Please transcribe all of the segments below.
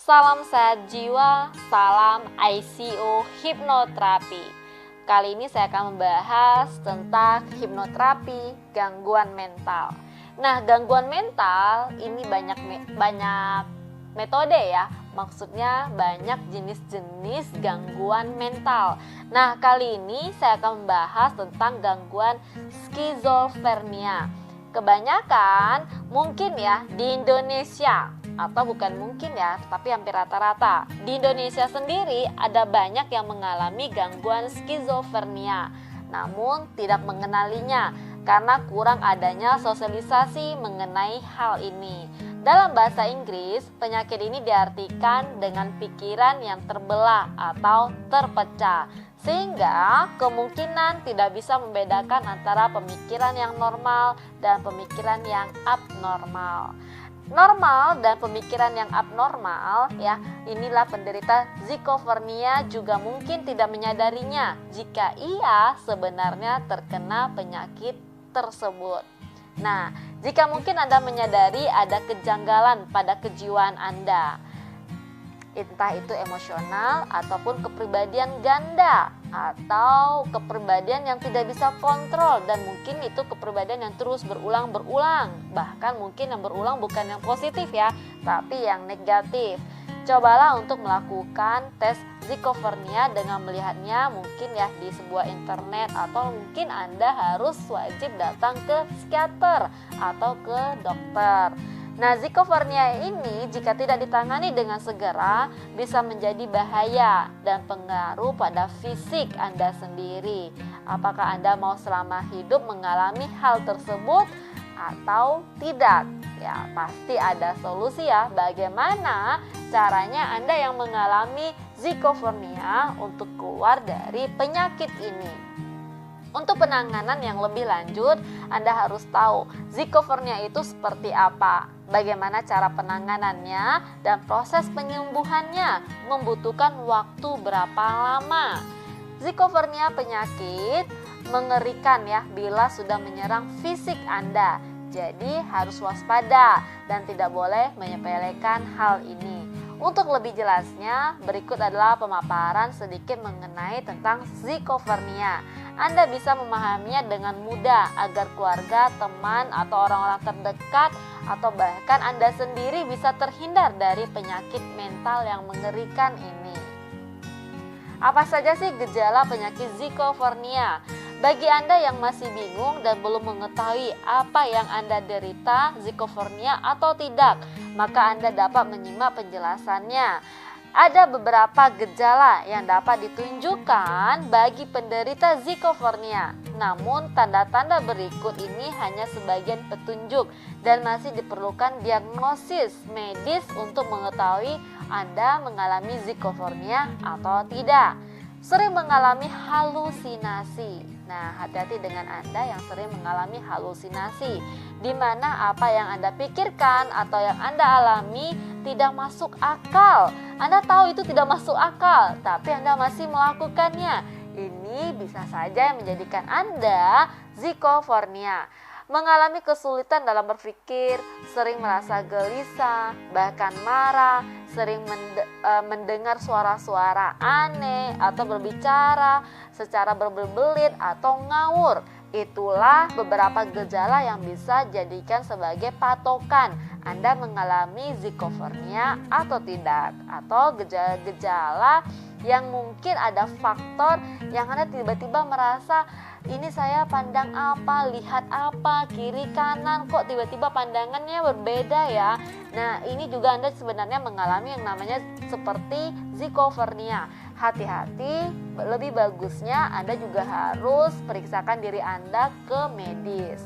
Salam sehat jiwa, salam ICU hipnoterapi. Kali ini saya akan membahas tentang hipnoterapi gangguan mental. Nah, gangguan mental ini banyak metode ya. Maksudnya banyak jenis-jenis gangguan mental. Nah, kali ini saya akan membahas tentang gangguan skizofrenia. Kebanyakan mungkin ya di Indonesia, atau bukan mungkin ya, tapi hampir rata-rata di Indonesia sendiri ada banyak yang mengalami gangguan skizofrenia, namun tidak mengenalinya karena kurang adanya sosialisasi mengenai hal ini. Dalam bahasa Inggris, penyakit ini diartikan dengan pikiran yang terbelah atau terpecah, sehingga kemungkinan tidak bisa membedakan antara pemikiran yang normal dan pemikiran yang abnormal. Normal dan pemikiran yang abnormal ya, inilah penderita skizofrenia juga mungkin tidak menyadarinya jika ia sebenarnya terkena penyakit tersebut. Nah, jika mungkin Anda menyadari ada kejanggalan pada kejiwaan Anda, entah itu emosional ataupun kepribadian ganda atau kepribadian yang tidak bisa kontrol, dan mungkin itu kepribadian yang terus berulang-berulang, bahkan mungkin yang berulang bukan yang positif ya, tapi yang negatif. Cobalah untuk melakukan tes skizofrenia dengan melihatnya mungkin ya di sebuah internet, atau mungkin Anda harus wajib datang ke psikiater atau ke dokter. Nah, skizofrenia ini jika tidak ditangani dengan segera bisa menjadi bahaya dan pengaruh pada fisik Anda sendiri. Apakah Anda mau selama hidup mengalami hal tersebut atau tidak? Ya, pasti ada solusi ya bagaimana caranya Anda yang mengalami skizofrenia untuk keluar dari penyakit ini. Untuk penanganan yang lebih lanjut, Anda harus tahu skizofrenia itu seperti apa, bagaimana cara penanganannya, dan proses penyembuhannya membutuhkan waktu berapa lama. Skizofrenia penyakit mengerikan ya bila sudah menyerang fisik Anda. Jadi harus waspada dan tidak boleh menyepelekan hal ini. Untuk lebih jelasnya, berikut adalah pemaparan sedikit mengenai tentang skizofrenia. Anda bisa memahaminya dengan mudah agar keluarga, teman, atau orang-orang terdekat, atau bahkan Anda sendiri bisa terhindar dari penyakit mental yang mengerikan ini. Apa saja sih gejala penyakit skizofrenia? Bagi Anda yang masih bingung dan belum mengetahui apa yang Anda derita, skizofrenia atau tidak, maka Anda dapat menyimak penjelasannya. Ada beberapa gejala yang dapat ditunjukkan bagi penderita skizofrenia. Namun tanda-tanda berikut ini hanya sebagian petunjuk dan masih diperlukan diagnosis medis untuk mengetahui Anda mengalami skizofrenia atau tidak. Sering mengalami halusinasi. Nah, hati-hati dengan Anda yang sering mengalami halusinasi, di mana apa yang Anda pikirkan atau yang Anda alami tidak masuk akal. Anda tahu itu tidak masuk akal, tapi Anda masih melakukannya. Ini bisa saja menjadikan Anda skizofrenia. Mengalami kesulitan dalam berpikir, sering merasa gelisah, bahkan marah, sering mendengar suara-suara aneh atau berbicara secara berbelit atau ngawur. Itulah beberapa gejala yang bisa jadikan sebagai patokan Anda mengalami skizofrenia atau tidak, atau gejala-gejala yang mungkin ada faktor yang Anda tiba-tiba merasa, ini saya pandang apa, lihat apa, kiri kanan, kok tiba-tiba pandangannya berbeda ya. Nah, ini juga Anda sebenarnya mengalami yang namanya seperti skizofrenia. Hati-hati, lebih bagusnya Anda juga harus periksakan diri Anda ke medis.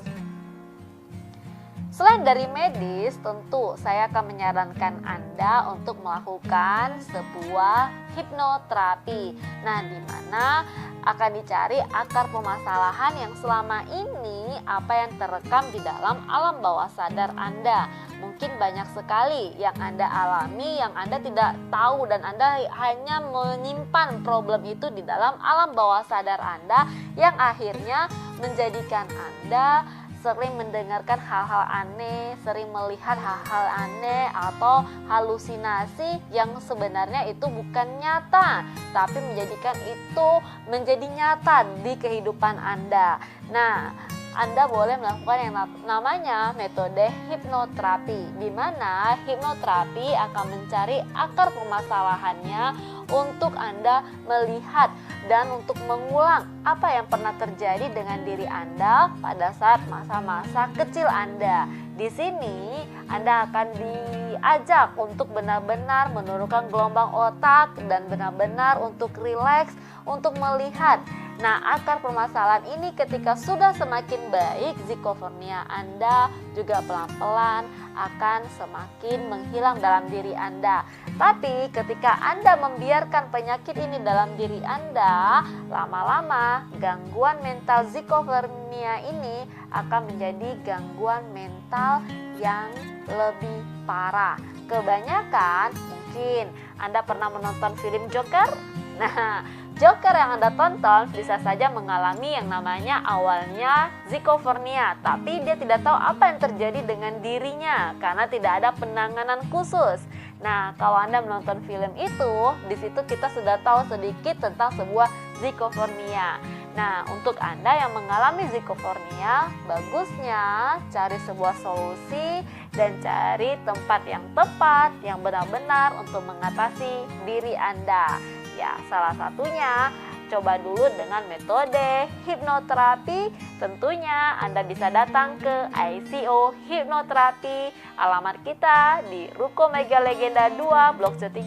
Selain dari medis, tentu saya akan menyarankan Anda untuk melakukan sebuah hipnoterapi. Nah, di mana akan dicari akar permasalahan yang selama ini apa yang terekam di dalam alam bawah sadar Anda. Mungkin banyak sekali yang Anda alami yang Anda tidak tahu, dan Anda hanya menyimpan problem itu di dalam alam bawah sadar Anda yang akhirnya menjadikan Anda sering mendengarkan hal-hal aneh, sering melihat hal-hal aneh atau halusinasi yang sebenarnya itu bukan nyata, tapi menjadikan itu menjadi nyata di kehidupan Anda. Nah, Anda boleh melakukan yang namanya metode hipnoterapi, di mana hipnoterapi akan mencari akar permasalahannya untuk Anda melihat dan untuk mengulang apa yang pernah terjadi dengan diri Anda pada saat masa-masa kecil Anda. Di sini Anda akan diajak untuk benar-benar menurunkan gelombang otak dan benar-benar untuk rileks, untuk melihat. Nah, akar permasalahan ini ketika sudah semakin baik, zikofrenia Anda juga pelan-pelan akan semakin menghilang dalam diri Anda. Tapi ketika Anda membiarkan penyakit ini dalam diri Anda, lama-lama gangguan mental zikofrenia ini akan menjadi gangguan mental yang lebih parah. Kebanyakan mungkin Anda pernah menonton film Joker. Nah, Joker yang Anda tonton bisa saja mengalami yang namanya awalnya zikofrenia, tapi dia tidak tahu apa yang terjadi dengan dirinya karena tidak ada penanganan khusus. Nah, kalau Anda menonton film itu, di situ kita sudah tahu sedikit tentang sebuah zikofrenia. Nah, untuk Anda yang mengalami zikofrenia, bagusnya cari sebuah solusi dan cari tempat yang tepat, yang benar-benar untuk mengatasi diri Anda. Ya, salah satunya coba dulu dengan metode hipnoterapi. Tentunya Anda bisa datang ke ICO Hipnoterapi. Alamat kita di Ruko Mega Legenda 2, Blok C3,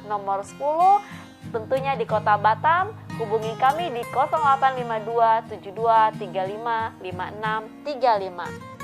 nomor 10. Tentunya di Kota Batam. Hubungi kami di 0852 72 35 56 35.